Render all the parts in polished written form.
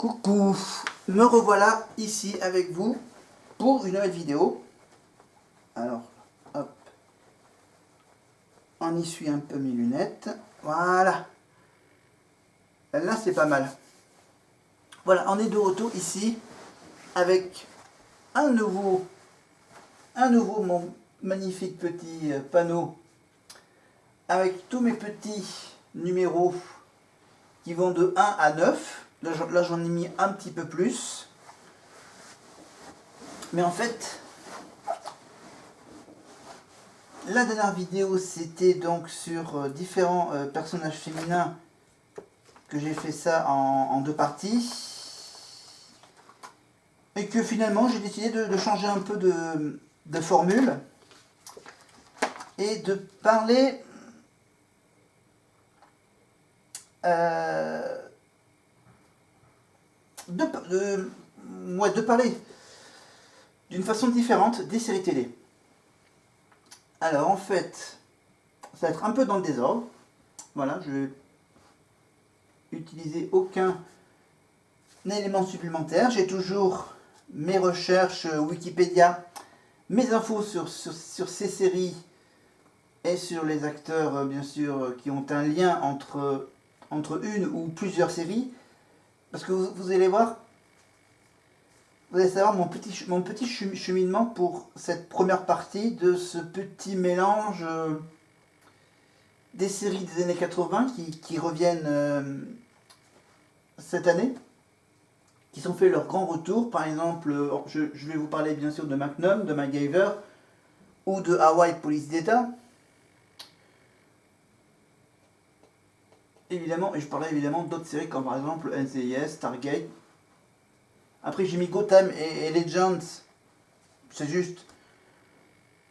Coucou, me revoilà ici avec vous pour une nouvelle vidéo. Alors, hop, on essuie un peu mes lunettes. Voilà. Là, c'est pas mal. Voilà, on est de retour ici avec un nouveau mon magnifique petit panneau avec tous mes petits numéros qui vont de 1 à 9. Là, j'en ai mis un petit peu plus. Mais en fait, la dernière vidéo, c'était donc sur différents personnages féminins que j'ai fait ça en deux parties. Et que finalement, j'ai décidé de changer un peu de formule et de parler de parler d'une façon différente des séries télé. Alors en fait, ça va être un peu dans le désordre. Voilà, je vais utiliser aucun élément supplémentaire. J'ai toujours mes recherches Wikipédia, mes infos sur ces séries et sur les acteurs, bien sûr, qui ont un lien entre une ou plusieurs séries. Parce que vous allez voir, vous allez savoir mon petit cheminement pour cette première partie de ce petit mélange des séries des années 80 qui reviennent cette année, qui ont fait leur grand retour. Par exemple, je vais vous parler bien sûr de Magnum, de MacGyver ou de Hawaii Police Data. Évidemment, et je parlerai évidemment d'autres séries comme par exemple NCIS, Stargate. Après j'ai mis Gotham et Legends, c'est juste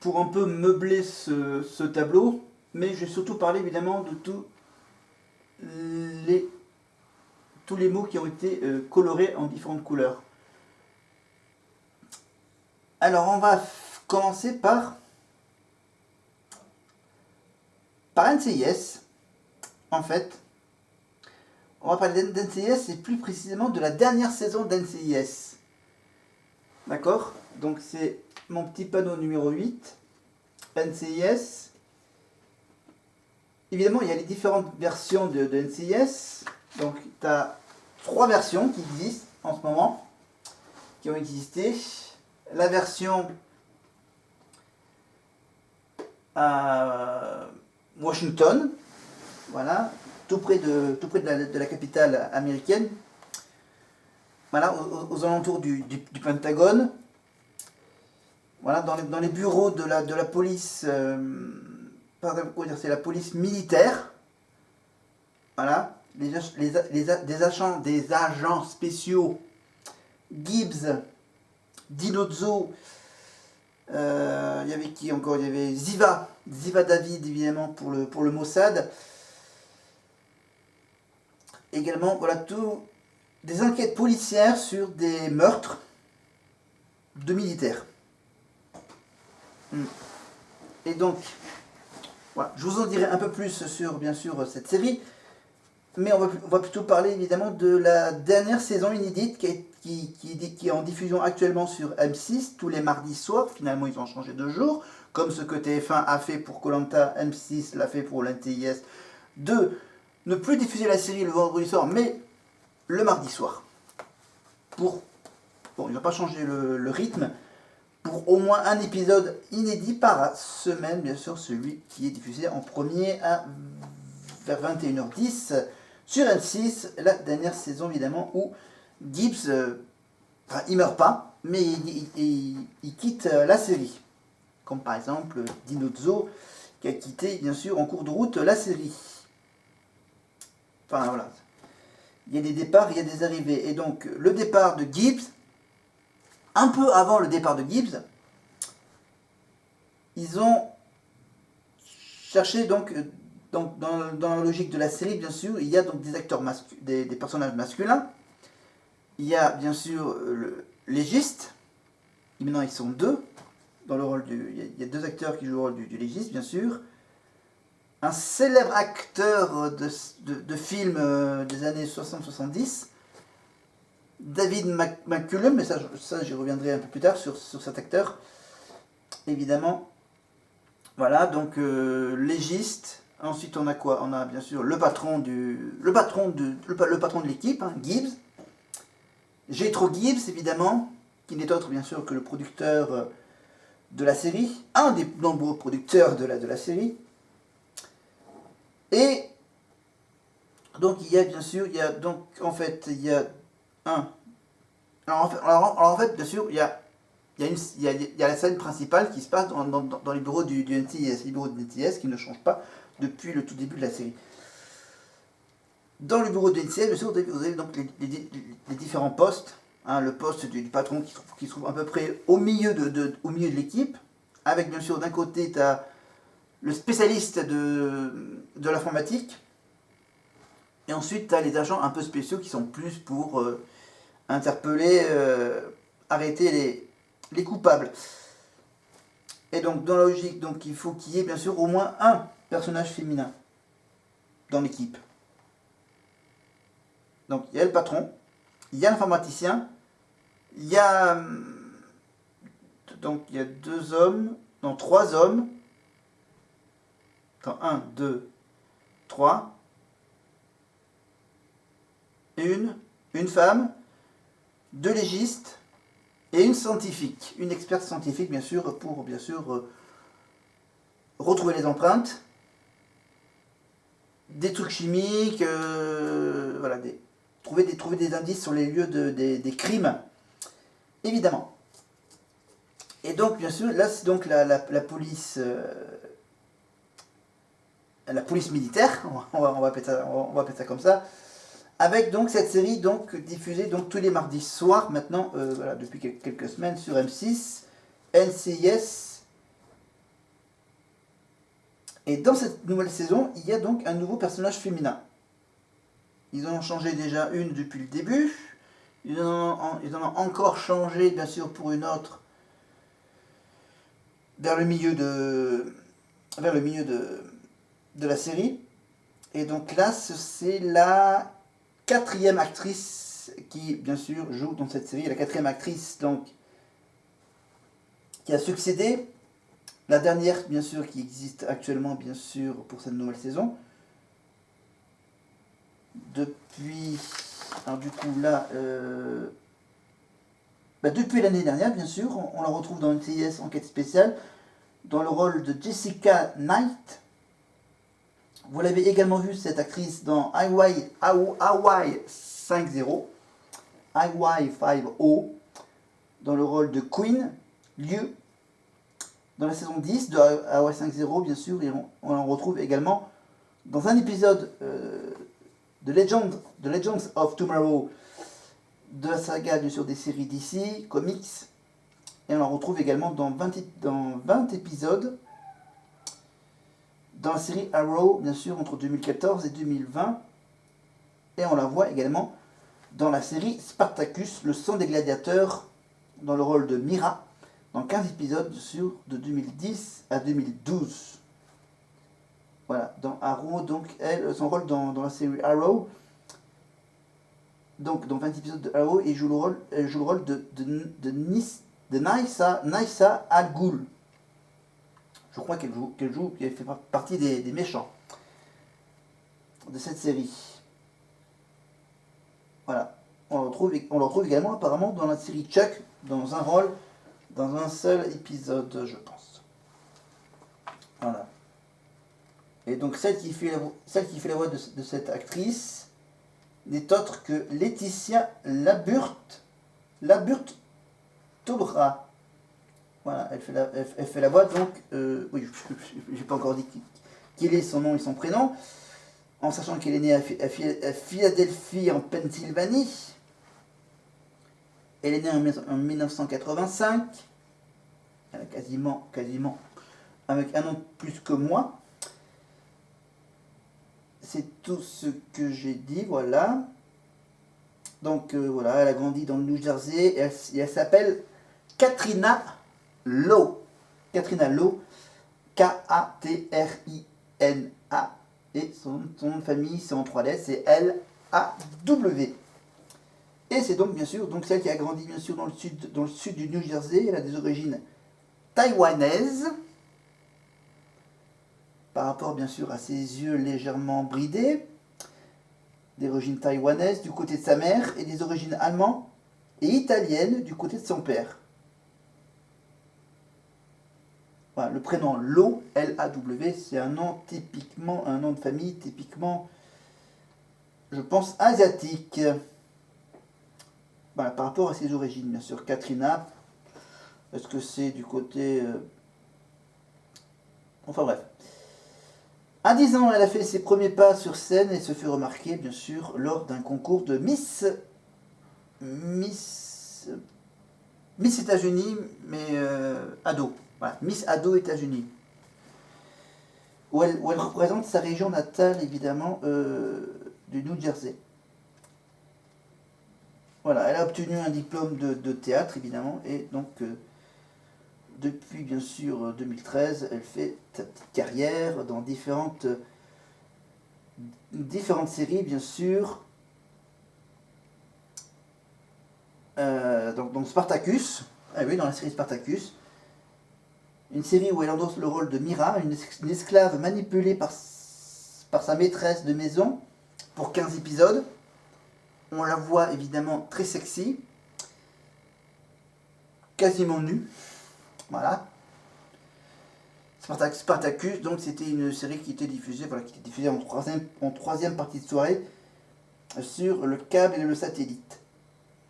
pour un peu meubler ce tableau, mais je vais surtout parler évidemment de tous les mots qui ont été colorés en différentes couleurs. Alors on va commencer par NCIS. En fait, on va parler d'NCIS et plus précisément de la dernière saison d'NCIS. D'accord? Donc c'est mon petit panneau numéro 8, NCIS. Évidemment, il y a les différentes versions de NCIS. Donc tu as 3 versions qui existent en ce moment, qui ont existé. La version à Washington, voilà, tout près de la capitale américaine, voilà, aux alentours du Pentagone, voilà, dans les bureaux de la police, c'est la police militaire, voilà, des agents spéciaux, Gibbs, Dinozzo, il y avait qui encore? Il y avait Ziva David évidemment pour le Mossad. Également, voilà, tout des enquêtes policières sur des meurtres de militaires. Et donc, voilà, je vous en dirai un peu plus sur, bien sûr, cette série, mais on va plutôt parler évidemment de la dernière saison inédite qui est en diffusion actuellement sur M6 tous les mardis soirs. Finalement, ils ont changé de jour, comme ce que TF1 a fait pour Koh Lanta, M6 l'a fait pour l'NTIS, de ne plus diffuser la série le vendredi soir, mais le mardi soir. Bon, il ne va pas changer le rythme, pour au moins un épisode inédit par semaine, bien sûr, celui qui est diffusé en premier vers 21h10 sur M6, la dernière saison évidemment où Gibbs, il meurt pas, mais il quitte la série. Comme par exemple Dinozzo qui a quitté bien sûr en cours de route la série. Enfin voilà. Il y a des départs, il y a des arrivées. Et donc le départ de Gibbs, un peu avant le départ de Gibbs, ils ont cherché donc dans la logique de la série, bien sûr, il y a donc des acteurs des personnages masculins. Il y a bien sûr le légiste. Et maintenant ils sont 2 dans le rôle il y a 2 acteurs qui jouent le rôle du légiste, bien sûr. Un célèbre acteur de films des années 60-70. David McCullum, mais ça j'y reviendrai un peu plus tard sur cet acteur, évidemment. Voilà, donc légiste. Ensuite, on a quoi? On a bien sûr le patron de l'équipe, hein, Gibbs. Jethro Gibbs, évidemment, qui n'est autre, bien sûr, que le producteur de la série, un des nombreux producteurs de la série. Et donc, il y a, bien sûr, il y a un... Alors, en fait, bien sûr, il y a la scène principale qui se passe dans les bureaux du NCIS, les bureaux du NCIS qui ne changent pas depuis le tout début de la série. Dans le bureau du NCIS, bien sûr, vous avez donc les différents postes. Hein, le poste du patron qui se trouve à peu près au milieu de l'équipe, avec bien sûr d'un côté, tu as le spécialiste de l'informatique, et ensuite tu as les agents un peu spéciaux qui sont plus pour interpeller, arrêter les coupables. Et donc dans la logique, donc, il faut qu'il y ait bien sûr au moins un personnage féminin dans l'équipe. Donc il y a le patron, il y a l'informaticien, il y a donc il y a trois hommes. Attends, 1, 2, 3. Une femme, 2 légistes et une scientifique, une experte scientifique bien sûr pour bien sûr retrouver les empreintes, des trucs chimiques, voilà, trouver des indices sur les lieux des crimes, évidemment. Et donc bien sûr là c'est donc la police militaire, on va appeler ça comme ça, avec donc cette série donc diffusée donc tous les mardis soirs maintenant, voilà, depuis quelques semaines sur M6, NCIS. Et dans cette nouvelle saison, il y a donc un nouveau personnage féminin. Ils en ont changé déjà une depuis le début. Ils en ont encore changé, bien sûr, pour une autre vers le milieu de la série. Et donc là, c'est la 4e actrice qui, bien sûr, joue dans cette série. La 4e actrice, donc, qui a succédé. La dernière, bien sûr, qui existe actuellement, bien sûr, pour cette nouvelle saison. Depuis... Alors du coup, là... depuis l'année dernière, bien sûr, on la retrouve dans NCIS Enquête Spéciale, dans le rôle de Jessica Knight. Vous l'avez également vu, cette actrice, dans Hawaii 5.0, Hawaii 5.0, dans le rôle de Queen Liu. Dans la saison 10 de Hawaii 5.0, bien sûr, et on en retrouve également dans un épisode de Legends of Tomorrow, de la saga bien sûr des séries DC, comics, et on en retrouve également dans 20 épisodes dans la série Arrow, bien sûr, entre 2014 et 2020, et on la voit également dans la série Spartacus, le sang des gladiateurs, dans le rôle de Mira, dans 15 épisodes de 2010 à 2012. Voilà, dans Arrow, donc elle, son rôle dans la série Arrow, donc dans 20 épisodes de Arrow, elle joue le rôle de Nyssa Al Ghul. Je crois qu'elle fait partie des méchants de cette série. Voilà. On le retrouve également apparemment dans la série Chuck, dans un seul épisode, je pense. Voilà. Et donc celle qui fait la voix de cette actrice n'est autre que Laetitia Laburt Tobra. Voilà, elle fait la voix, donc, oui, j'ai pas encore dit quel est son nom et son prénom, en sachant qu'elle est née à Philadelphie, en Pennsylvanie. Elle est née en 1985. Elle a quasiment, avec un an de plus que moi. C'est tout ce que j'ai dit, voilà. Donc, voilà, elle a grandi dans le New Jersey, et elle s'appelle Katrina Lowe. Katrina Lowe, Katrina. Et son nom de famille, c'est en 3 lettres, c'est Law. Et c'est donc bien sûr donc celle qui a grandi bien sûr dans le sud du New Jersey. Elle a des origines taïwanaises. Par rapport bien sûr à ses yeux légèrement bridés. Des origines taïwanaises du côté de sa mère et des origines allemandes et italiennes du côté de son père. Voilà, le prénom Law, L-A-W, c'est un nom typiquement, un nom de famille typiquement, je pense, asiatique. Voilà, par rapport à ses origines, bien sûr. Katrina, est-ce que c'est du côté... Enfin bref. À 10 ans, elle a fait ses premiers pas sur scène et se fait remarquer, bien sûr, lors d'un concours de Miss États-Unis, mais ado. Voilà, Miss Ado États-Unis. Où elle représente sa région natale, évidemment, du New Jersey. Voilà, elle a obtenu un diplôme de théâtre, évidemment, et donc, depuis, bien sûr, 2013, elle fait sa petite carrière dans différentes séries, bien sûr. Donc Spartacus, ah oui, dans la série Spartacus, une série où elle endosse le rôle de Mira, une esclave manipulée par sa maîtresse de maison pour 15 épisodes. On la voit évidemment très sexy, quasiment nue, voilà. Spartacus, donc c'était une série qui était diffusée, en troisième partie de soirée sur le câble et le satellite.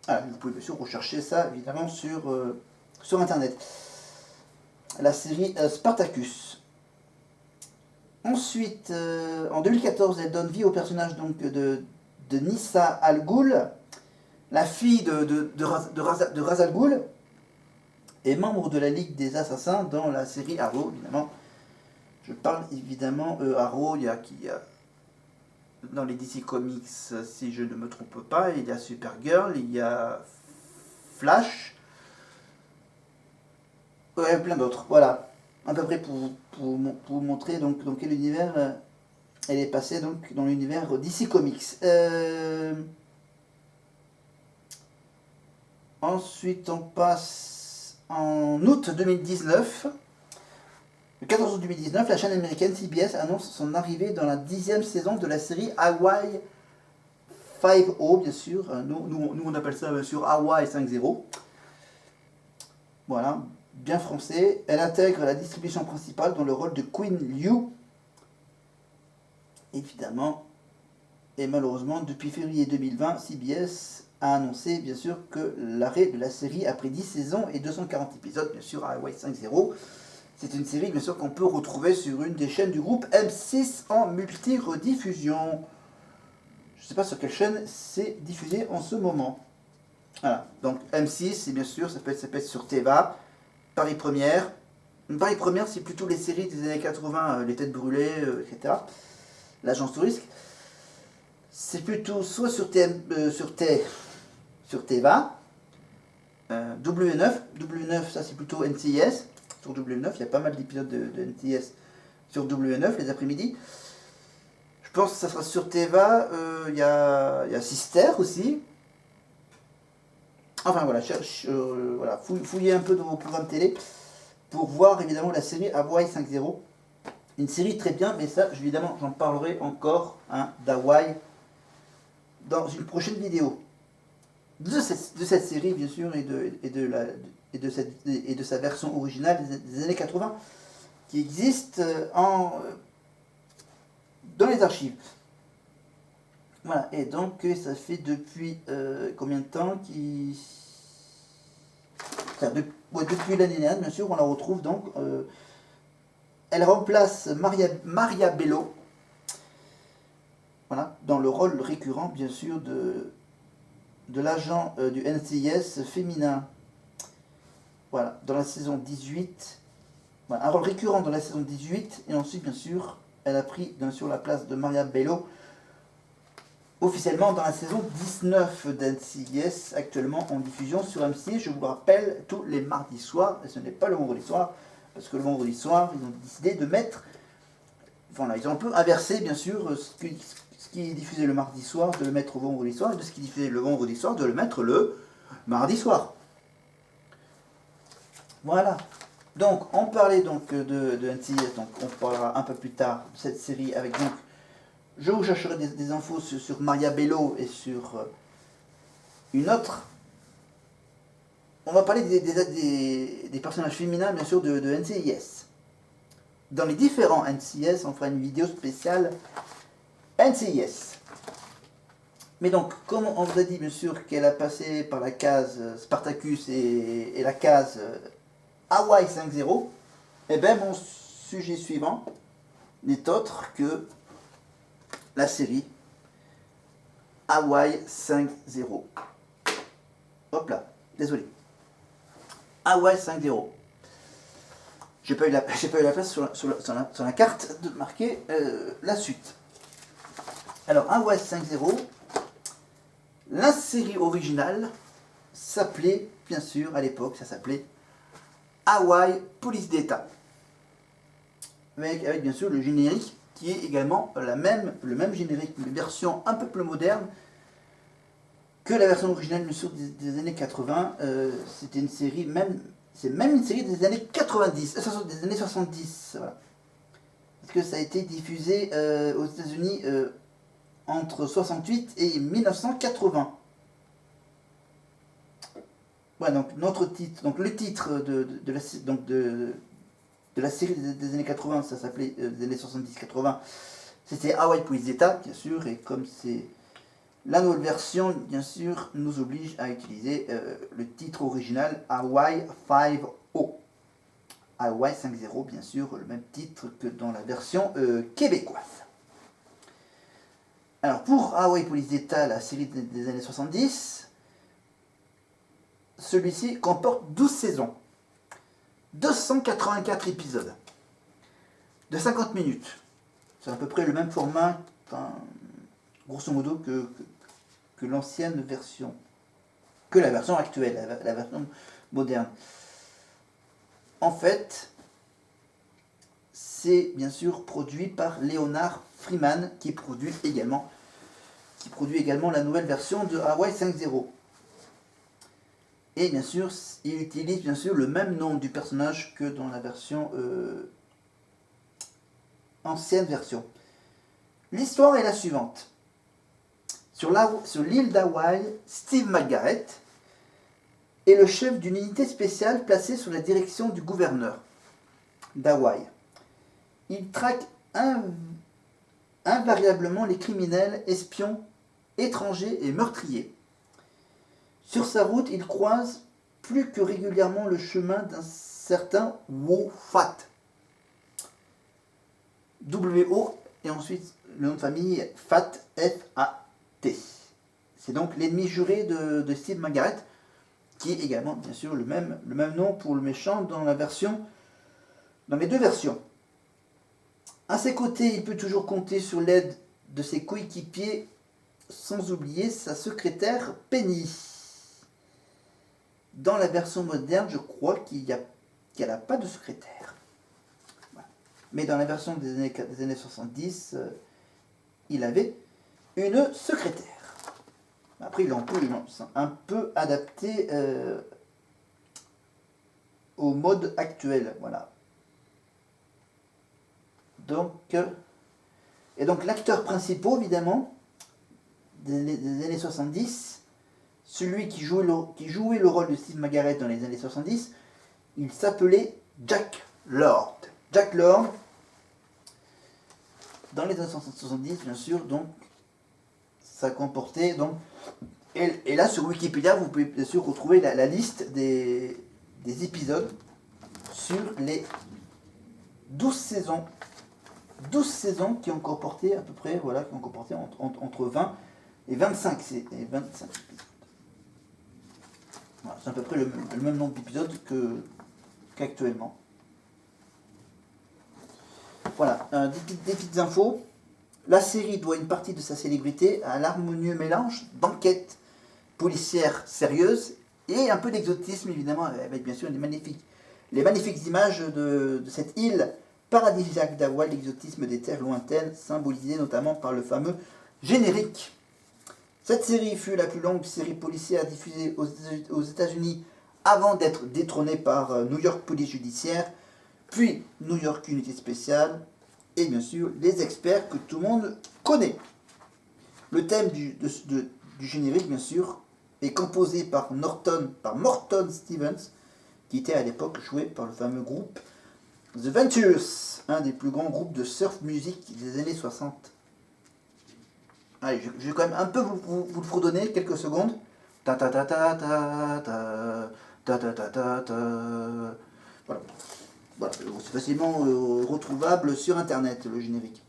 Alors, vous pouvez bien sûr rechercher ça évidemment sur internet. La série Spartacus. Ensuite, en 2014, elle donne vie au personnage donc, de Nissa Al Ghul, la fille de Ra's Al Ghul, et membre de la Ligue des Assassins dans la série Arrow, évidemment. Je parle évidemment Arrow, il y a dans les DC Comics, si je ne me trompe pas, il y a Supergirl, il y a Flash, ouais, plein d'autres, voilà. À peu près pour vous montrer donc, dans quel univers elle est passée, donc dans l'univers DC Comics. Ensuite, on passe en août 2019. Le 14 août 2019, la chaîne américaine CBS annonce son arrivée dans la 10e saison de la série Hawaii 5-0, bien sûr. Nous, on appelle ça bien sûr Hawaii 5-0. Voilà, bien français. Elle intègre la distribution principale dans le rôle de Queen Liu. Évidemment. Et malheureusement, depuis février 2020, CBS a annoncé bien sûr que l'arrêt de la série après 10 saisons et 240 épisodes, bien sûr, Hawaii 5-0. C'est une série, bien sûr, qu'on peut retrouver sur une des chaînes du groupe M6 en multi-rediffusion. Je ne sais pas sur quelle chaîne c'est diffusé en ce moment. Voilà, donc M6, et bien sûr, ça peut être sur Teva, Paris Première. Paris Première, c'est plutôt les séries des années 80, Les Têtes Brûlées, etc. L'Agence Touriste. C'est plutôt soit sur Teva, W9. W9, ça c'est plutôt NCIS. Sur W9, il y a pas mal d'épisodes de NCIS sur W9 les après-midi. Je pense que ça sera sur Teva. Il y a Sister aussi. Enfin voilà, voilà, fouillez un peu dans vos programmes télé pour voir évidemment la série Hawaii 5-0. Une série très bien, mais ça, évidemment, j'en parlerai encore d'Hawaii dans une prochaine vidéo. De cette série, bien sûr, et de sa version originale des années 80, qui existe dans les archives. Voilà, et donc ça fait depuis combien de temps depuis l'année dernière, bien sûr, on la retrouve donc. Elle remplace Maria Bello, voilà, dans le rôle récurrent, bien sûr, de l'agent du NCIS féminin. Voilà, dans la saison 18. Voilà, un rôle récurrent dans la saison 18. Et ensuite, bien sûr, elle a pris bien sûr la place de Maria Bello officiellement dans la saison 19 d'NCIS, actuellement en diffusion sur M6. Je vous le rappelle, tous les mardis soirs, et ce n'est pas le vendredi soir, parce que le vendredi soir, ils ont décidé de mettre... Voilà, ils ont un peu inversé, bien sûr, ce qui est diffusé le mardi soir, de le mettre au vendredi soir, et de ce qui est diffusé le vendredi soir, de le mettre le mardi soir. Voilà. Donc, on parlait donc de NCIS, donc on parlera un peu plus tard de cette série avec donc, je vous chercherai des infos sur Maria Bello et sur une autre. On va parler des personnages féminins, bien sûr, de NCIS. Dans les différents NCIS, on fera une vidéo spéciale NCIS. Mais donc, comme on vous a dit, bien sûr, qu'elle a passé par la case Spartacus et la case Hawaii 5.0, eh bien, mon sujet suivant n'est autre que la série Hawaii 5.0. Hop là, désolé. Hawaii 5.0. J'ai pas eu la place sur la carte de marquer la suite. Alors, Hawaii 5.0, la série originale s'appelait, bien sûr, à l'époque, ça s'appelait Hawaii Police d'État. Avec bien sûr le générique qui est également le même générique, une version un peu plus moderne que la version originale, bien sûr, des années 80. C'était une série, c'est même une série des années 90, des années 70. Voilà. Parce que ça a été diffusé aux États-Unis entre 68 et 1980. Voilà, donc notre titre, donc le titre de la série des années 80, ça s'appelait des années 70-80, c'était Hawaii Police d'État, bien sûr, et comme c'est la nouvelle version, bien sûr, nous oblige à utiliser le titre original Hawaii 5.0. Hawaii 5.0, bien sûr, le même titre que dans la version québécoise. Alors, pour Hawaii Police d'État, la série des années 70, celui-ci comporte 12 saisons, 284 épisodes, de 50 minutes. C'est à peu près le même format, grosso modo, que l'ancienne version, que la version actuelle, la version moderne. En fait, c'est bien sûr produit par Leonard Freeman, qui produit également la nouvelle version de Hawaii 5.0. Et bien sûr, il utilise bien sûr le même nom du personnage que dans la version ancienne version. L'histoire est la suivante. Sur l'île d'Hawaï, Steve McGarrett est le chef d'une unité spéciale placée sous la direction du gouverneur d'Hawaï. Il traque invariablement les criminels, espions, étrangers et meurtriers. Sur sa route, il croise plus que régulièrement le chemin d'un certain Wo Fat. W-O et ensuite le nom de famille Fat, F-A-T. C'est donc l'ennemi juré de Steve McGarrett, qui est également, bien sûr, le même nom pour le méchant dans les deux versions. À ses côtés, il peut toujours compter sur l'aide de ses coéquipiers, sans oublier sa secrétaire Penny. Dans la version moderne, je crois qu'elle n'a pas de secrétaire. Voilà. Mais dans la version des années 70, il avait une secrétaire. Après, ils l'ont un peu adapté au mode actuel. Voilà. Donc, l'acteur principal, évidemment, des années 70, celui qui jouait le rôle de Steve McGarrett dans les années 70, il s'appelait Jack Lord. Jack Lord, dans les années 70, bien sûr, donc, ça comportait, donc, et là, sur Wikipédia, vous pouvez bien sûr retrouver la liste des épisodes sur les 12 saisons. 12 saisons qui ont comporté à peu près, voilà, qui ont comporté entre 20 et 25 épisodes. Voilà, c'est à peu près le même nombre d'épisodes qu'actuellement. Voilà, des petites infos. La série doit une partie de sa célébrité à l'harmonieux mélange d'enquêtes policières sérieuses et un peu d'exotisme, évidemment, avec bien sûr les magnifiques images de cette île paradisiaque d'Hawaï, l'exotisme des terres lointaines, symbolisé notamment par le fameux Générique. Cette série fut la plus longue série policière diffusée aux États-Unis avant d'être détrônée par New York Police Judiciaire, puis New York Unité Spéciale, et bien sûr les experts que tout le monde connaît. Le thème du générique, bien sûr, est composé par Morton Stevens, qui était à l'époque joué par le fameux groupe The Ventures, un des plus grands groupes de surf music des années 60. Allez, je vais quand même un peu vous le fredonner quelques secondes. Ta ta ta ta ta ta ta ta ta ta ta. Voilà. Voilà, c'est facilement retrouvable sur internet le générique.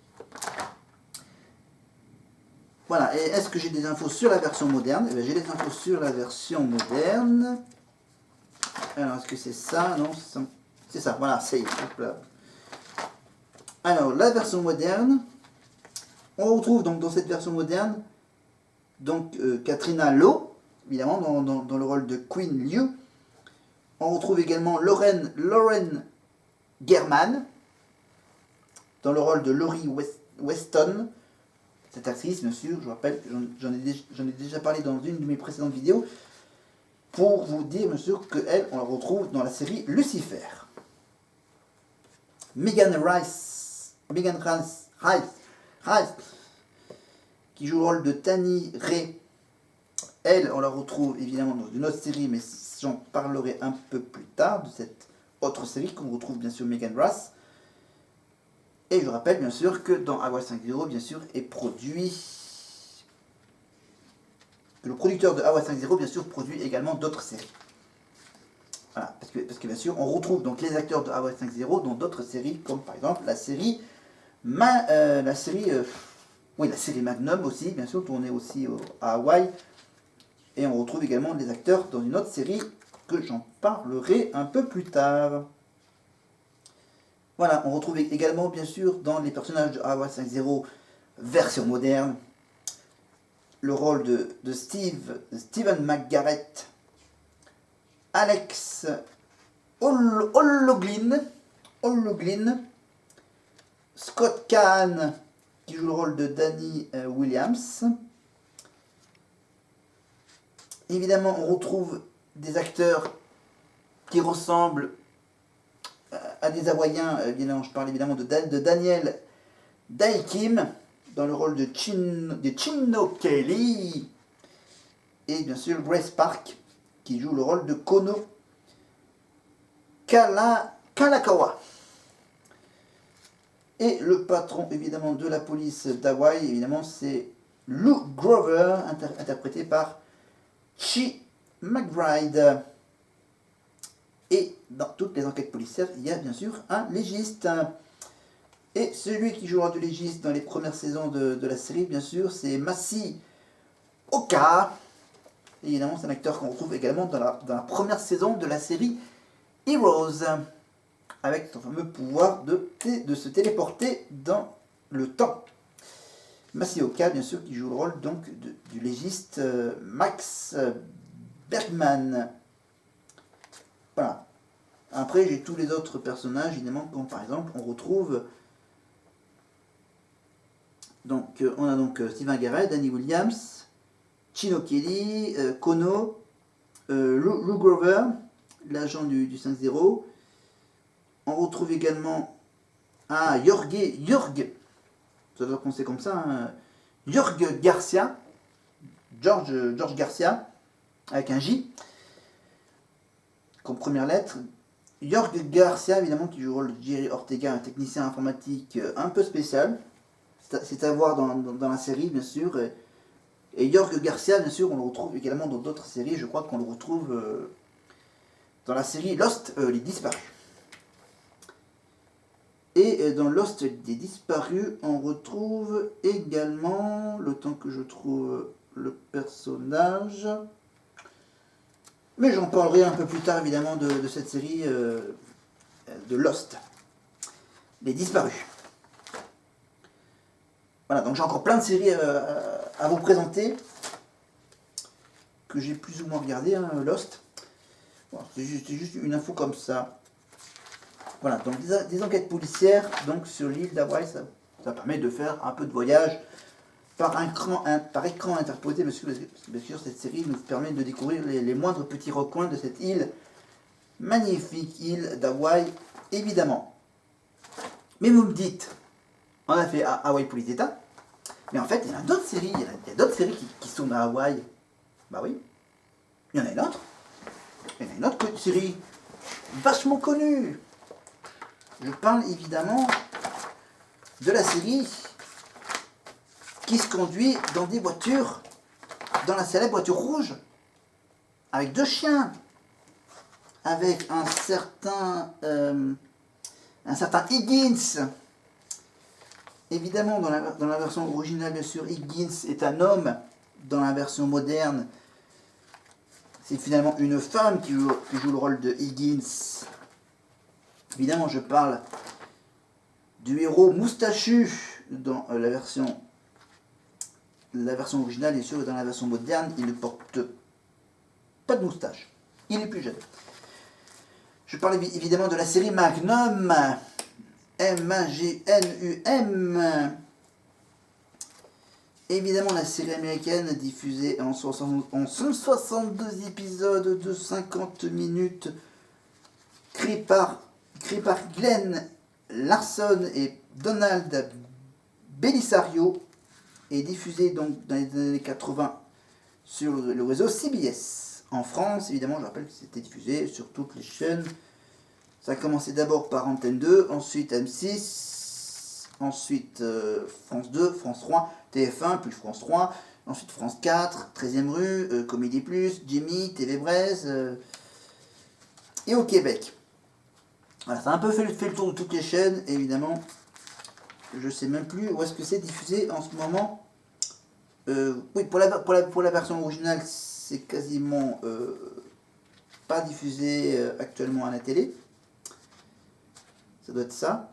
Voilà, et est-ce que j'ai des infos sur la version moderne? Eh bien, j'ai des infos sur la version moderne. Alors, est-ce que c'est ça? Non, c'est ça, voilà, c'est hop là. Alors, la version moderne, on retrouve donc dans cette version moderne, donc Katrina Lowe, évidemment, dans le rôle de Queen Liu. On retrouve également Lauren German, dans le rôle de Laurie Weston. Cette actrice, bien sûr, je vous rappelle que j'en ai déjà parlé dans une de mes précédentes vidéos, pour vous dire, bien sûr, qu'elle, on la retrouve dans la série Lucifer. Megan Rice, qui joue le rôle de Tanny Ray. Elle, on la retrouve évidemment dans une autre série, mais j'en parlerai un peu plus tard de cette autre série qu'on retrouve bien sûr Megan Rice. Et je rappelle bien sûr que dans Hawaii 5.0, bien sûr, est produit. Que le producteur de Hawaii 5.0, bien sûr, produit également d'autres séries. Voilà, parce que bien sûr, on retrouve donc les acteurs de Hawaii 5.0 dans d'autres séries, comme par exemple la série la série Magnum aussi, bien sûr, tournée aussi à Hawaï. Et on retrouve également les acteurs dans une autre série que j'en parlerai un peu plus tard. Voilà, on retrouve également, bien sûr, dans les personnages de Hawaii 5.0 version moderne, le rôle de Steven McGarrett, Alex O'Loughlin, Scott Caan, qui joue le rôle de Danny Williams. Évidemment, on retrouve des acteurs qui ressemblent à des Hawaïens. Évidemment, je parle évidemment de Daniel Dae Kim dans le rôle de Chino Kelly. Et bien sûr, Grace Park, qui joue le rôle de Kono Kalakaua. Et le patron, évidemment, de la police d'Hawaï, évidemment, c'est Lou Grover, interprété par Chi McBride. Et dans toutes les enquêtes policières, il y a bien sûr un légiste. Et celui qui jouera du légiste dans les premières saisons de la série, bien sûr, c'est Masi Oka. Et évidemment, c'est un acteur qu'on retrouve également dans la première saison de la série Heroes, avec son fameux pouvoir de se téléporter dans le temps. Masioka, bien sûr, qui joue le rôle donc du légiste Max Bergman. Voilà. Après, j'ai tous les autres personnages, évidemment, comme par exemple, on retrouve. Donc, on a donc Steven Garrett, Danny Williams, Chino Kelly, Kono, Lou Grover, l'agent du 5-0. On retrouve également Jorge, ça doit commencer comme ça, hein, Jorge Garcia, George Garcia, avec un J, comme première lettre. Jorge Garcia, évidemment, qui joue le rôle de Jerry Ortega, un technicien informatique un peu spécial. C'est à voir dans la série, bien sûr. Et Jorge Garcia, bien sûr, on le retrouve également dans d'autres séries. Je crois qu'on le retrouve dans la série Lost, Les Disparus. Et dans Lost des Disparus, on retrouve également, le temps que je trouve le personnage, mais j'en parlerai un peu plus tard évidemment de cette série de Lost, Les Disparus. Voilà, donc j'ai encore plein de séries à vous présenter, que j'ai plus ou moins regardé, hein, Lost. Bon, c'est juste une info comme ça. Voilà, donc des enquêtes policières donc sur l'île d'Hawaï, ça permet de faire un peu de voyage par écran interposé. Bien sûr, cette série nous permet de découvrir les moindres petits recoins de cette île, magnifique île d'Hawaï, évidemment. Mais vous me dites, on a fait Hawaï Politeta, mais en fait, il y en a d'autres séries, il y a d'autres séries qui sont à Hawaï. Bah oui, il y en a une autre. Il y en a une autre série vachement connue. Je parle évidemment de la série qui se conduit dans des voitures, dans la célèbre voiture rouge, avec 2 chiens, avec un certain Higgins. Évidemment, dans la version originale, bien sûr, Higgins est un homme. Dans la version moderne, c'est finalement une femme qui joue le rôle de Higgins. Évidemment, je parle du héros moustachu dans la version originale, bien sûr, et dans la version moderne, il ne porte pas de moustache. Il est plus jeune. Je parle évidemment de la série Magnum, M-A-G-N-U-M. Évidemment, la série américaine diffusée en 162 épisodes de 50 minutes, créée par Glenn Larson et Donald Belisario, et diffusée donc dans les années 80 sur le réseau CBS. En France, évidemment, je rappelle que c'était diffusé sur toutes les chaînes. Ça a commencé d'abord par Antenne 2, ensuite M6, ensuite France 2, France 3, TF1, puis France 3, ensuite France 4, 13e rue, Comédie Plus, Jimmy, TV Braise, et au Québec. Voilà, ça a un peu fait le tour de toutes les chaînes, et évidemment, je sais même plus où est-ce que c'est diffusé en ce moment. Oui, pour la version originale, c'est quasiment pas diffusé actuellement à la télé. Ça doit être ça.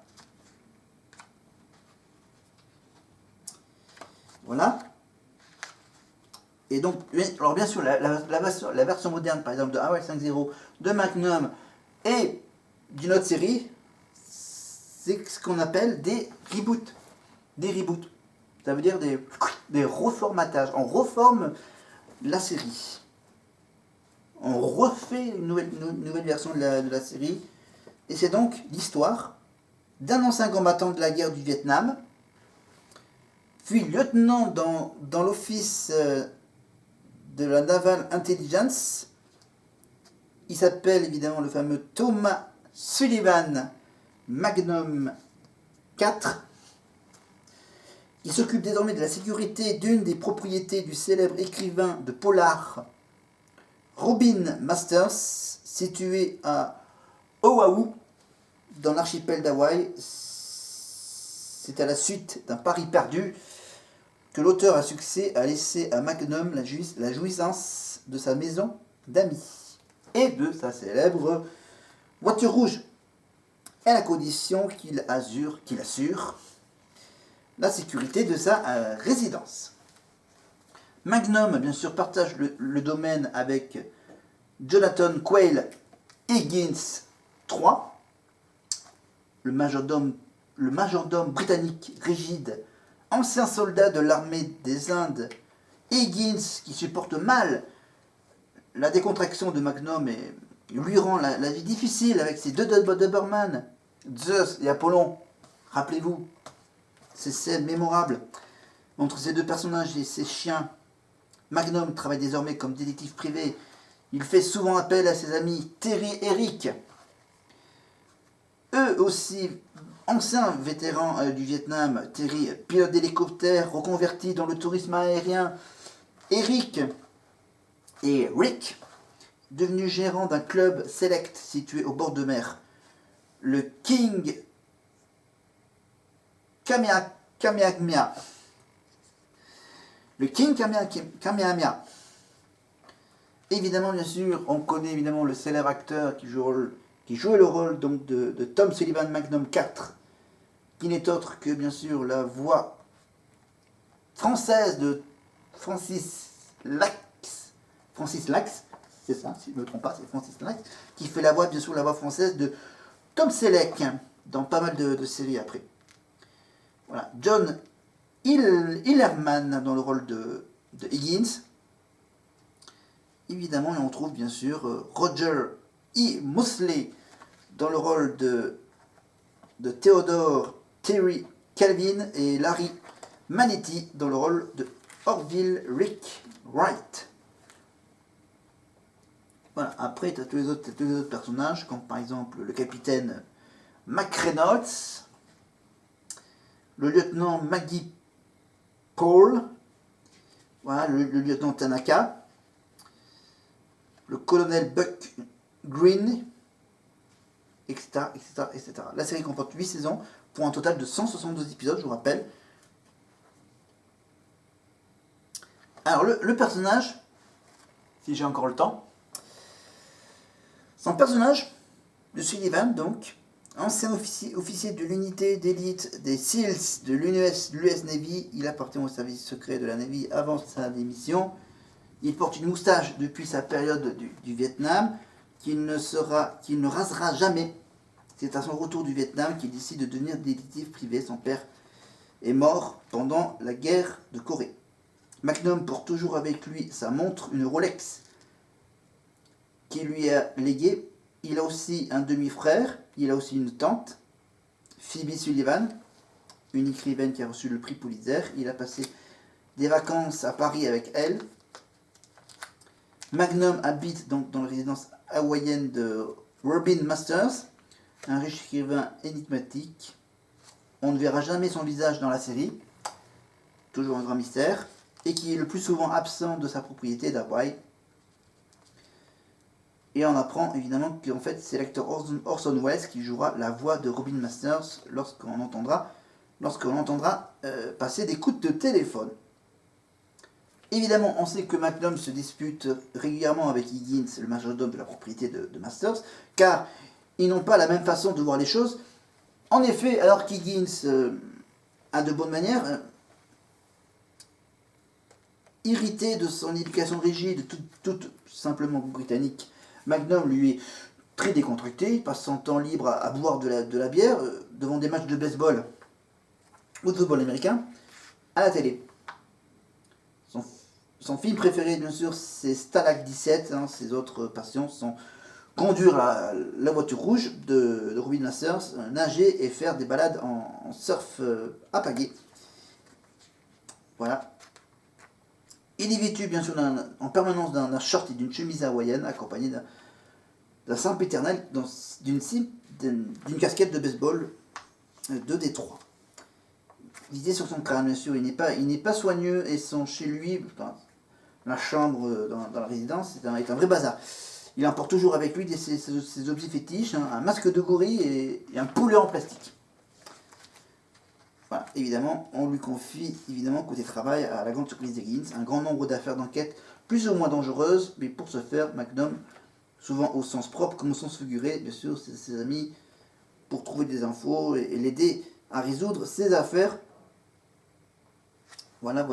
Voilà. Et donc, alors bien sûr, la version moderne, par exemple, de Hawaii 5.0, de Magnum et d'une autre série, c'est ce qu'on appelle des reboots. Des reboots. Ça veut dire des reformatages. On reforme la série. On refait une nouvelle version de la série. Et c'est donc l'histoire d'un ancien combattant de la guerre du Vietnam, puis lieutenant dans l'office de la Naval Intelligence. Il s'appelle évidemment le fameux Thomas Sullivan Magnum 4. Il s'occupe désormais de la sécurité d'une des propriétés du célèbre écrivain de polar Robin Masters, située à Oahu, dans l'archipel d'Hawaï. C'est à la suite d'un pari perdu que l'auteur à succès a laissé à Magnum la jouissance de sa maison d'amis et de sa célèbre voiture rouge, à la condition qu'il assure la sécurité de sa résidence. Magnum, bien sûr, partage le domaine avec Jonathan Quayle Higgins III, le majordome britannique rigide, ancien soldat de l'armée des Indes. Higgins, qui supporte mal la décontraction de Magnum et lui rend la vie difficile avec ses 2 Doberman, Zeus et Apollon. Rappelez-vous, ces scènes mémorables entre ces 2 personnages et ces chiens. Magnum travaille désormais comme détective privé. Il fait souvent appel à ses amis Terry et Rick, eux aussi anciens vétérans du Vietnam. Terry, pilote d'hélicoptère reconverti dans le tourisme aérien. Eric et Rick, devenu gérant d'un club select situé au bord de mer, le King Kamehameha. Le King Kamehameha. Évidemment, bien sûr, on connaît évidemment le célèbre acteur qui jouait le rôle donc de Tom Sullivan Magnum 4, qui n'est autre que bien sûr la voix française de Francis Lax, c'est ça, si je ne me trompe pas, c'est Francis Lax, qui fait la voix, bien sûr, la voix française de Tom Selleck dans pas mal de séries après. Voilà, John Hillerman dans le rôle de Higgins. Évidemment, et on trouve bien sûr Roger E. Mosley dans le rôle de Theodore Terry Calvin et Larry Manetti dans le rôle de Orville Rick Wright. Voilà, après tu as tous les autres personnages, comme par exemple le capitaine McReynolds, le lieutenant Maggie Paul, voilà, le lieutenant Tanaka, le colonel Buck Green, etc., etc., etc. La série comporte 8 saisons pour un total de 172 épisodes, je vous rappelle. Alors le personnage, si j'ai encore le temps, son personnage de Sullivan, donc, ancien officier de l'unité d'élite des SEALs de l'US Navy, il appartient au service secret de la Navy avant sa démission. Il porte une moustache depuis sa période du Vietnam, qu'il ne rasera jamais. C'est à son retour du Vietnam qu'il décide de devenir détective privé. Son père est mort pendant la guerre de Corée. Magnum porte toujours avec lui sa montre, une Rolex, qu'il lui a léguée. Il a aussi un demi-frère, il a aussi une tante, Phoebe Sullivan, une écrivaine qui a reçu le prix Pulitzer. Il a passé des vacances à Paris avec elle. Magnum habite donc dans la résidence hawaïenne de Robin Masters, un riche écrivain énigmatique. On ne verra jamais son visage dans la série, toujours un grand mystère, et qui est le plus souvent absent de sa propriété d'Hawaï. Et on apprend évidemment qu'en fait c'est l'acteur Orson Welles qui jouera la voix de Robin Masters lorsqu'on entendra passer des coups de téléphone. Évidemment, on sait que Magnum se dispute régulièrement avec Higgins, le majordome de la propriété de Masters, car ils n'ont pas la même façon de voir les choses. En effet, alors qu'Higgins a de bonnes manières, irrité de son éducation rigide, toute simplement britannique, Magnum lui est très décontracté, il passe son temps libre à boire de la bière devant des matchs de baseball ou de football américain à la télé. Son film préféré, bien sûr, c'est Stalag 17. Hein, ses autres passions sont conduire la voiture rouge de Robin Masters, nager et faire des balades en surf à pagaie. Voilà. Il est vêtu, bien sûr, en permanence d'un short et d'une chemise hawaïenne, accompagné d'un sempiternel, d'une casquette de baseball de Détroit. Visé sur son crâne, bien sûr, il n'est pas soigneux et son chez lui, enfin, la chambre dans la résidence, est un vrai bazar. Il emporte toujours avec lui ses objets fétiches, hein, un masque de gorille et un poulet en plastique. Voilà, évidemment, on lui confie, côté travail, à la grande surprise d'Higgins, un grand nombre d'affaires d'enquête plus ou moins dangereuses, mais pour ce faire, Magnum, souvent au sens propre comme au sens figuré, bien sûr, ses amis, pour trouver des infos et l'aider à résoudre ses affaires. Voilà.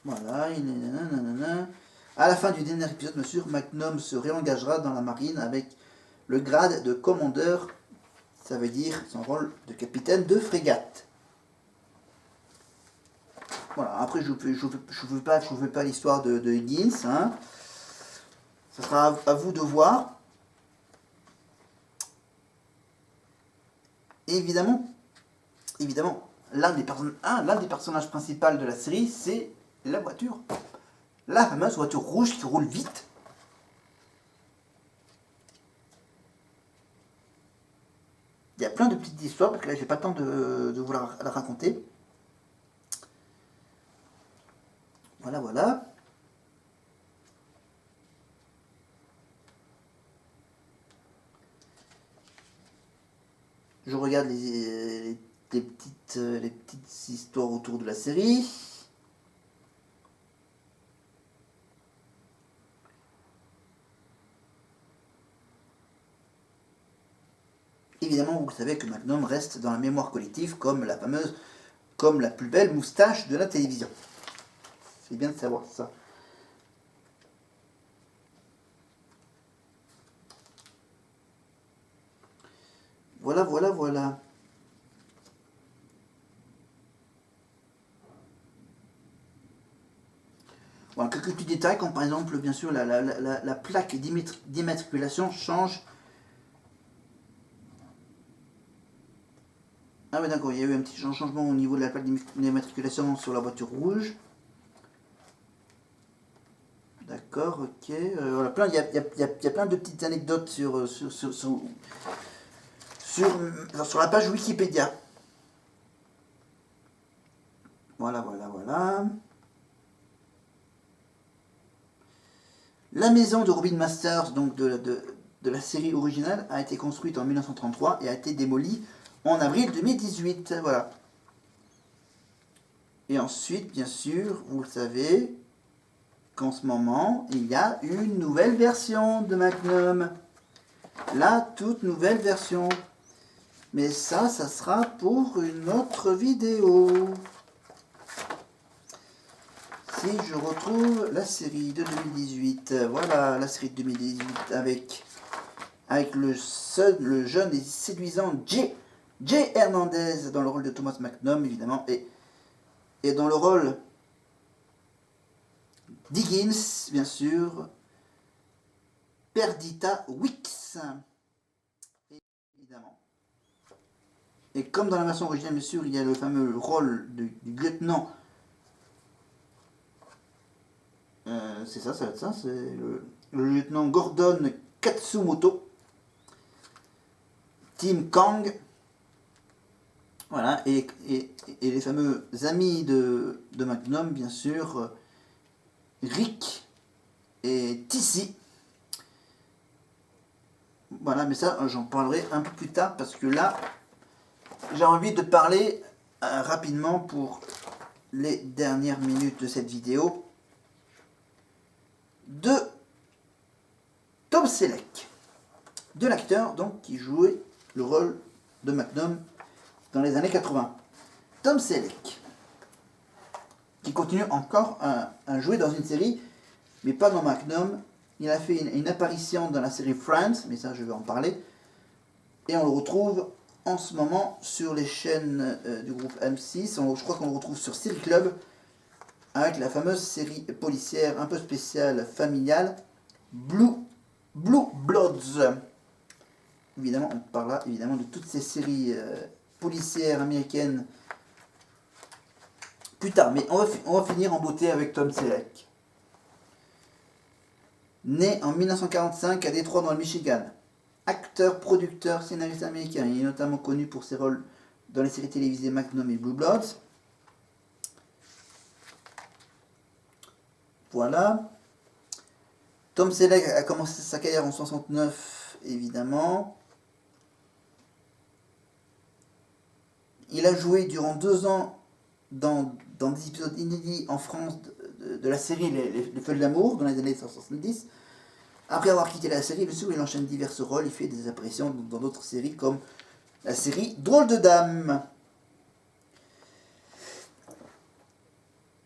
Voilà, à la fin du dernier épisode, monsieur Magnum se réengagera dans la marine avec le grade de commandeur, ça veut dire son rôle de capitaine de frégate. Voilà, après je ne veux pas l'histoire de Higgins, hein. Ça sera à vous de voir. Et évidemment, l'un des personnages principaux de la série, c'est la voiture. La fameuse voiture rouge qui roule vite. Il y a plein de petites histoires, parce que là j'ai pas le temps de vous la raconter. Voilà. Je regarde les petites histoires autour de la série. Évidemment, vous savez que Magnum reste dans la mémoire collective comme la plus belle moustache de la télévision. C'est bien de savoir ça. Voilà, voilà, voilà. Voilà, quelques petits détails, comme par exemple, bien sûr, la plaque d'immatriculation change. Ah oui, d'accord, il y a eu un petit changement au niveau de la plaque d'immatriculation sur la voiture rouge. D'accord, ok. Voilà, il y a plein de petites anecdotes sur la page Wikipédia. Voilà, voilà, voilà. La maison de Robin Masters, donc de la série originale, a été construite en 1933 et a été démolie en avril 2018. Voilà. Et ensuite, bien sûr, vous le savez, qu'en ce moment, il y a une nouvelle version de Magnum. La toute nouvelle version. Mais ça sera pour une autre vidéo. Si je retrouve la série de 2018, voilà la série de 2018 avec le jeune et séduisant Jay Hernandez dans le rôle de Thomas Magnum, évidemment, et dans le rôle Diggins, bien sûr, Perdita Wicks, évidemment. Et comme dans la version originale, bien sûr, il y a le fameux rôle du lieutenant. C'est ça va être ça, c'est le lieutenant Gordon Katsumoto, Tim Kang. Voilà, et les fameux amis de Magnum, bien sûr, Rick et Tissy. Voilà, mais ça, j'en parlerai un peu plus tard parce que là, j'ai envie de parler rapidement pour les dernières minutes de cette vidéo de Tom Selleck, de l'acteur donc qui jouait le rôle de Magnum dans les années 80. Tom Selleck, qui continue encore à jouer dans une série, mais pas dans Magnum. Il a fait une apparition dans la série Friends, mais ça je vais en parler. Et on le retrouve en ce moment sur les chaînes du groupe M6. Je crois qu'on le retrouve sur Série Club, avec la fameuse série policière un peu spéciale, familiale, Blue Bloods. Évidemment, on parlera évidemment de toutes ces séries policières américaines plus tard. Mais on va finir en beauté avec Tom Selleck. Né en 1945 à Détroit dans le Michigan. Acteur, producteur, scénariste américain. Il est notamment connu pour ses rôles dans les séries télévisées Magnum et Blue Bloods. Voilà. Tom Selleck a commencé sa carrière en 1969, évidemment. Il a joué durant 2 ans dans des épisodes inédits en France de la série Les Feux de l'amour dans les années 1970. Après avoir quitté la série, bien sûr, il enchaîne divers rôles. Il fait des apparitions dans d'autres séries comme la série Drôle de Dame.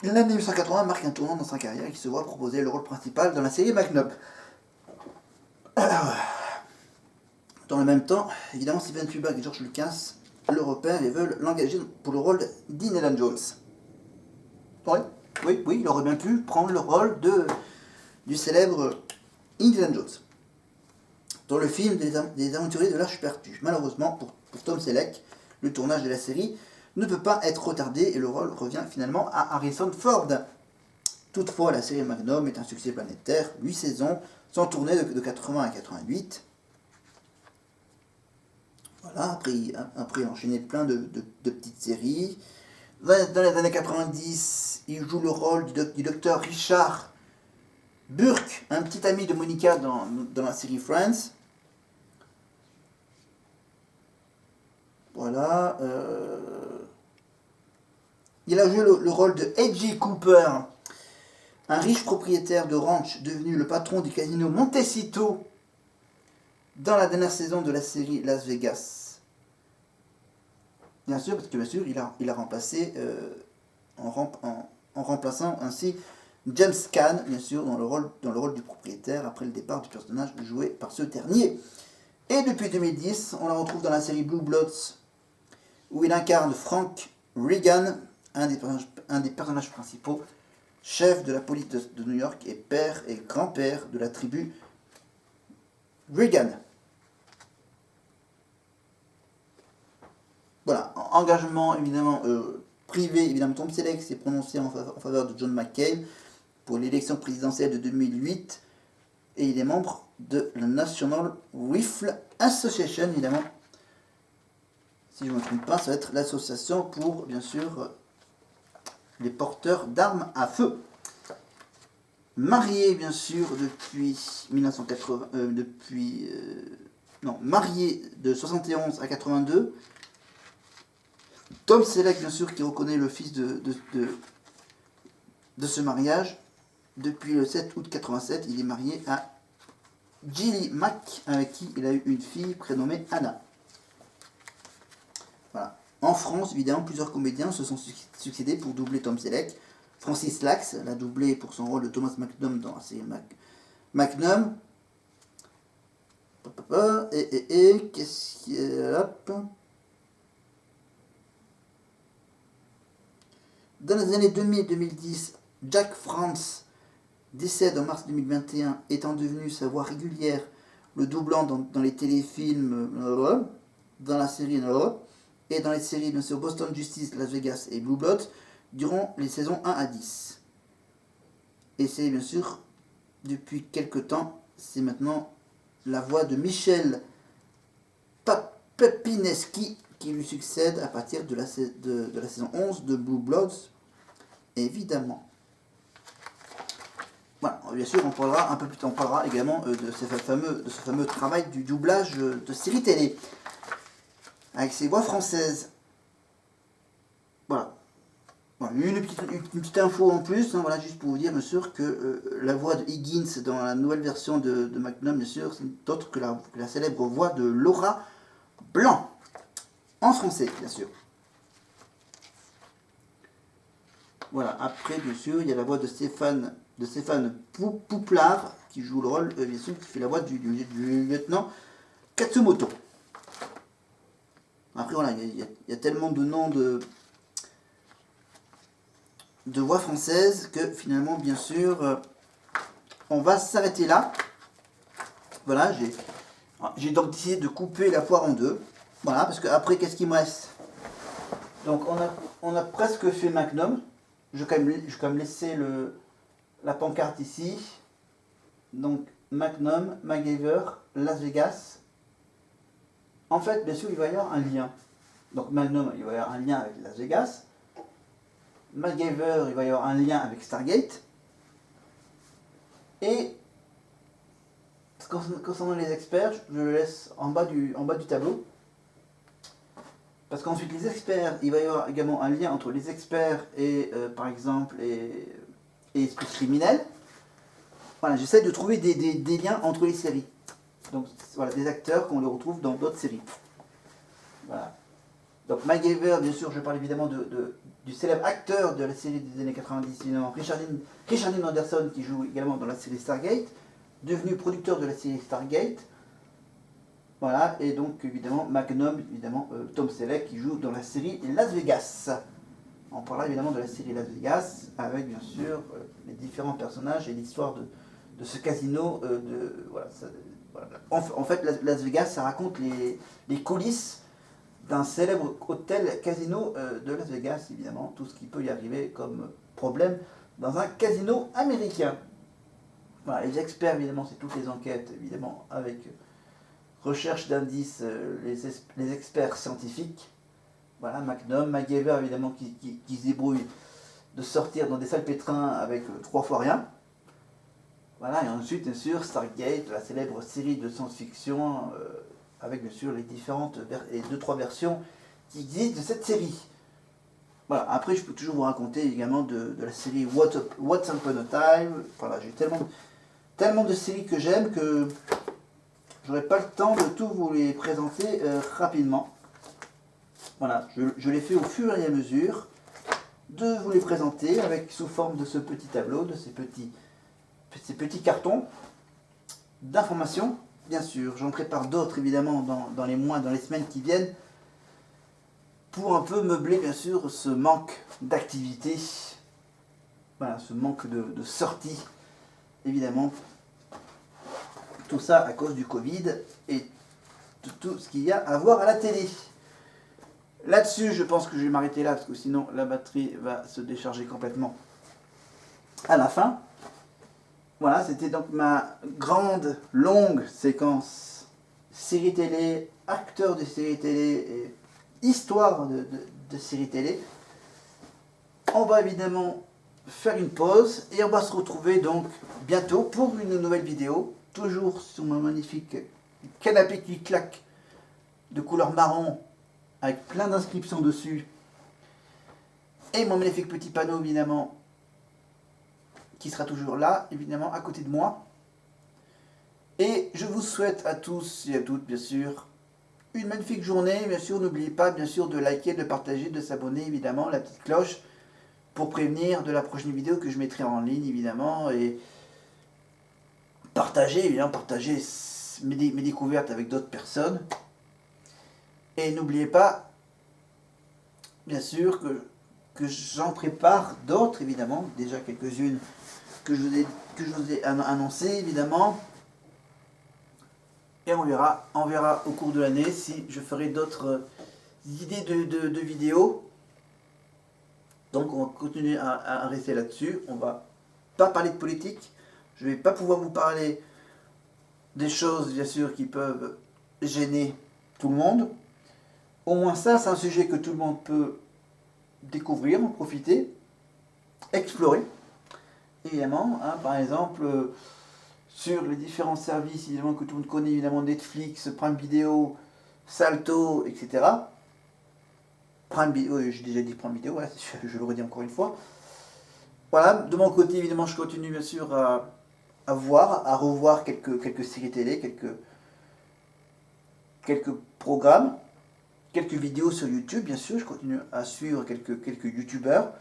L'année 1980 marque un tournant dans sa carrière et qui se voit proposer le rôle principal dans la série Magnum. Dans le même temps, évidemment, Steven Spielberg et George Lucas le repèrent et veulent l'engager pour le rôle d'Indiana Jones. Oui, il aurait bien pu prendre le rôle du célèbre Indiana Jones dans le film des aventuriers de l'Arche perdue. Malheureusement, pour Tom Selleck, le tournage de la série ne peut pas être retardé et le rôle revient finalement à Harrison Ford. Toutefois, la série Magnum est un succès planétaire, 8 saisons, sont tournées de 80 à 88. Voilà, après il a enchaîné plein de petites séries. Dans les années 90, il joue le rôle du docteur Richard Burke, un petit ami de Monica dans la série Friends. Voilà. Il a joué le rôle de A.J. Cooper, un riche propriétaire de ranch devenu le patron du casino Montecito dans la dernière saison de la série Las Vegas. Bien sûr, parce que bien sûr, il a remplacé en remplaçant ainsi James Caan, bien sûr, dans le rôle du propriétaire après le départ du personnage joué par ce dernier. Et depuis 2010, on la retrouve dans la série Blue Bloods, où il incarne Frank Reagan, un des personnages principaux, chef de la police de New York et père et grand-père de la tribu Reagan. Voilà, engagement évidemment privé, évidemment Tom Selleck s'est prononcé en faveur de John McCain pour l'élection présidentielle de 2008 et il est membre de la National Rifle Association, évidemment. Si je ne me trompe pas, ça va être l'association pour, bien sûr, les porteurs d'armes à feu. Marié, bien sûr, depuis 1980, marié de 71 à 82. Tom Selleck, bien sûr, qui reconnaît le fils de ce mariage. Depuis le 7 août 87, il est marié à Gilly Mack, avec qui il a eu une fille prénommée Anna. Voilà. En France, évidemment, plusieurs comédiens se sont succédés pour doubler Tom Selleck. Francis Lax l'a doublé pour son rôle de Thomas McNum dans la série Magnum. Qu'est-ce qu'il y a? Hop. Dans les années 2000-2010, Jack France décède en mars 2021, étant devenu sa voix régulière, le doublant dans les téléfilms, dans la série et dans les séries bien sûr Boston Justice, Las Vegas et Blue Bloods durant les saisons 1 à 10. Et c'est bien sûr, depuis quelques temps, c'est maintenant la voix de Michel Papineski qui lui succède à partir de la saison 11 de Blue Bloods, évidemment. Voilà, bien sûr, on parlera un peu plus tard, on parlera également de ce fameux travail du doublage de séries télé, avec ses voix françaises. Voilà. Voilà, une petite info en plus, hein, voilà, juste pour vous dire, bien sûr, que la voix de Higgins dans la nouvelle version de Magnum, bien sûr, c'est autre que la célèbre voix de Laura Blanc, en français, bien sûr. Voilà, après, bien sûr, il y a la voix de Stéphane Pouplard, qui joue le rôle, bien sûr, qui fait la voix du lieutenant Katsumoto. Après, voilà, il y a tellement de noms de voix françaises que finalement, bien sûr, on va s'arrêter là. Voilà, j'ai donc décidé de couper la poire en deux. Voilà, parce que après, qu'est-ce qu'il me reste? Donc, on a presque fait Magnum. Je vais quand même laisser la pancarte ici. Donc, Magnum, MacGyver, Las Vegas. En fait, bien sûr, il va y avoir un lien. Donc, Magnum, il va y avoir un lien avec Las Vegas. MacGyver, il va y avoir un lien avec Stargate. Et concernant les experts, je le laisse en bas du tableau. Parce qu'ensuite, les experts, il va y avoir également un lien entre les experts et, par exemple, et Esprit criminel. Voilà, j'essaie de trouver des liens entre les séries. Donc, voilà, des acteurs qu'on les retrouve dans d'autres séries. Voilà. Donc, MacGyver, bien sûr, je parle évidemment du célèbre acteur de la série des années 90, évidemment, Richard Dean Anderson, qui joue également dans la série Stargate, devenu producteur de la série Stargate. Voilà, et donc évidemment Magnum, évidemment Tom Selleck qui joue dans la série Las Vegas. On parlera évidemment de la série Las Vegas avec bien sûr les différents personnages et l'histoire de ce casino. En fait, Las Vegas, ça raconte les coulisses d'un célèbre hôtel casino de Las Vegas, évidemment, tout ce qui peut y arriver comme problème dans un casino américain. Voilà, les experts, évidemment, c'est toutes les enquêtes, évidemment, avec recherche d'indices, les experts scientifiques. Voilà, Magnum, MacGyver, évidemment, qui se débrouille de sortir dans des salpêtrins avec 3 fois rien. Voilà, et ensuite, bien sûr, Stargate, la célèbre série de science-fiction, avec bien sûr les différentes et 2-3 versions qui existent de cette série. Voilà, après je peux toujours vous raconter également de la série Once Upon a Time. Voilà, j'ai tellement de séries que j'aime que j'aurai pas le temps de tout vous les présenter rapidement. Voilà, je les fais au fur et à mesure de vous les présenter avec sous forme de ce petit tableau, de ces petits cartons d'informations. bien sûr, j'en prépare d'autres évidemment dans les mois, dans les semaines qui viennent, pour un peu meubler bien sûr ce manque d'activité, voilà, ce manque de sortie, évidemment. Tout ça à cause du Covid et de tout ce qu'il y a à voir à la télé. Là-dessus, je pense que je vais m'arrêter là, parce que sinon la batterie va se décharger complètement à la fin. Voilà, c'était donc ma grande, longue séquence série télé, acteurs de série télé et histoire de série télé. On va évidemment faire une pause et on va se retrouver donc bientôt pour une nouvelle vidéo, toujours sur mon magnifique canapé qui claque de couleur marron avec plein d'inscriptions dessus et mon magnifique petit panneau évidemment qui sera toujours là évidemment à côté de moi. Et je vous souhaite à tous et à toutes bien sûr une magnifique journée. Bien sûr, n'oubliez pas bien sûr de liker, de partager, de s'abonner évidemment, la petite cloche pour prévenir de la prochaine vidéo que je mettrai en ligne évidemment, et partager évidemment, partager mes découvertes avec d'autres personnes. Et n'oubliez pas bien sûr que j'en prépare d'autres évidemment, déjà quelques-unes que je vous ai annoncées évidemment. Et on verra au cours de l'année si je ferai d'autres idées de vidéos. Donc on va continuer à rester là-dessus. On va pas parler de politique. Je ne vais pas pouvoir vous parler des choses bien sûr qui peuvent gêner tout le monde. Au moins ça, c'est un sujet que tout le monde peut découvrir, en profiter, explorer. Évidemment, hein, par exemple, sur les différents services évidemment, que tout le monde connaît, évidemment Netflix, Prime Video, Salto, etc. Prime Video, j'ai déjà dit Prime Video, ouais, je le redis encore une fois. Voilà, de mon côté évidemment je continue bien sûr à revoir quelques séries télé, quelques programmes, quelques vidéos sur YouTube bien sûr, je continue à suivre quelques youtubeurs.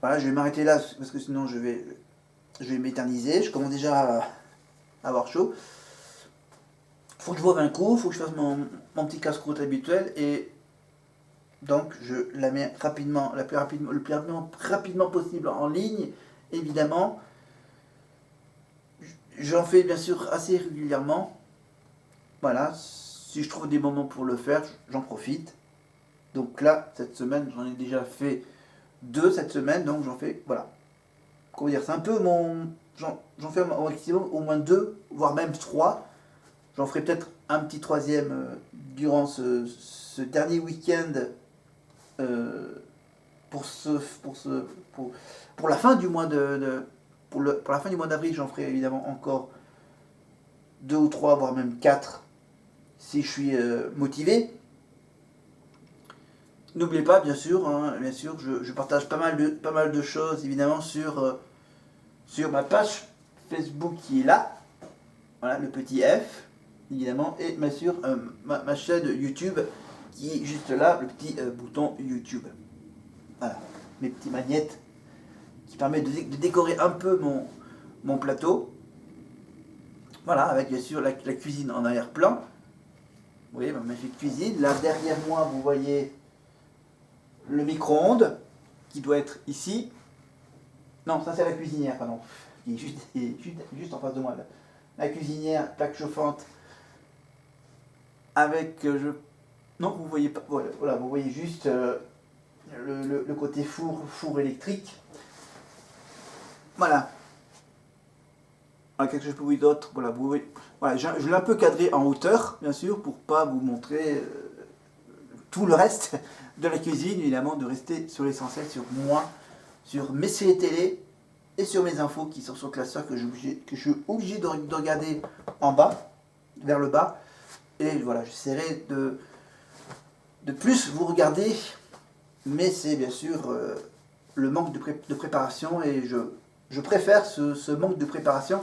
Voilà, je vais m'arrêter là parce que sinon je vais m'éterniser, je commence déjà à avoir chaud. Faut que je boive un coup, faut que je fasse mon petit casse-croûte habituel et donc je la mets rapidement, le plus rapidement possible en ligne, évidemment. J'en fais bien sûr assez régulièrement. Voilà, si je trouve des moments pour le faire, j'en profite. Donc là, cette semaine, j'en ai déjà fait 2 cette semaine, donc j'en fais, voilà. Comment dire, c'est un peu j'en fais au maximum au moins 2, voire même 3. J'en ferai peut-être un petit troisième durant ce dernier week-end pour la fin du mois pour la fin du mois d'avril. J'en ferai évidemment encore 2 ou 3, voire même 4 si je suis motivé. N'oubliez pas bien sûr, je partage pas mal de choses évidemment sur ma page Facebook qui est là, voilà, le petit F évidemment, et bien sûr ma chaîne YouTube qui est juste là, le petit bouton YouTube. Voilà, mes petites magnettes qui permettent de décorer un peu mon plateau. Voilà, avec bien sûr la cuisine en arrière-plan. Vous voyez ma magnifique cuisine. Là derrière moi, vous voyez le micro-ondes qui doit être ici. Non, ça c'est la cuisinière, pardon. Qui est juste en face de moi. Là. La cuisinière, plaque chauffante. Avec non, vous voyez pas. Voilà, vous voyez juste le côté four électrique. Voilà. Quelque chose pour vous d'autre. Voilà, vous voyez. Voilà, je l'ai un peu cadré en hauteur, bien sûr, pour pas vous montrer tout le reste de la cuisine, évidemment, de rester sur l'essentiel, sur moi, sur mes séries télé et sur mes infos qui sont sur classeur que je suis obligé de regarder en bas, vers le bas. Et voilà, j'essaierai de plus vous regarder, mais c'est bien sûr le manque de préparation, et je préfère ce manque de préparation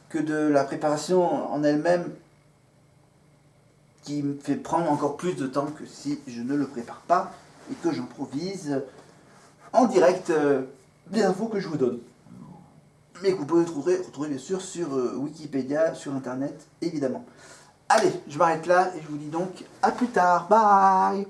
que de la préparation en elle-même qui me fait prendre encore plus de temps que si je ne le prépare pas et que j'improvise en direct des infos que je vous donne. mais que vous pouvez retrouver bien sûr sur Wikipédia, sur Internet, évidemment. Allez, je m'arrête là et je vous dis donc à plus tard. Bye.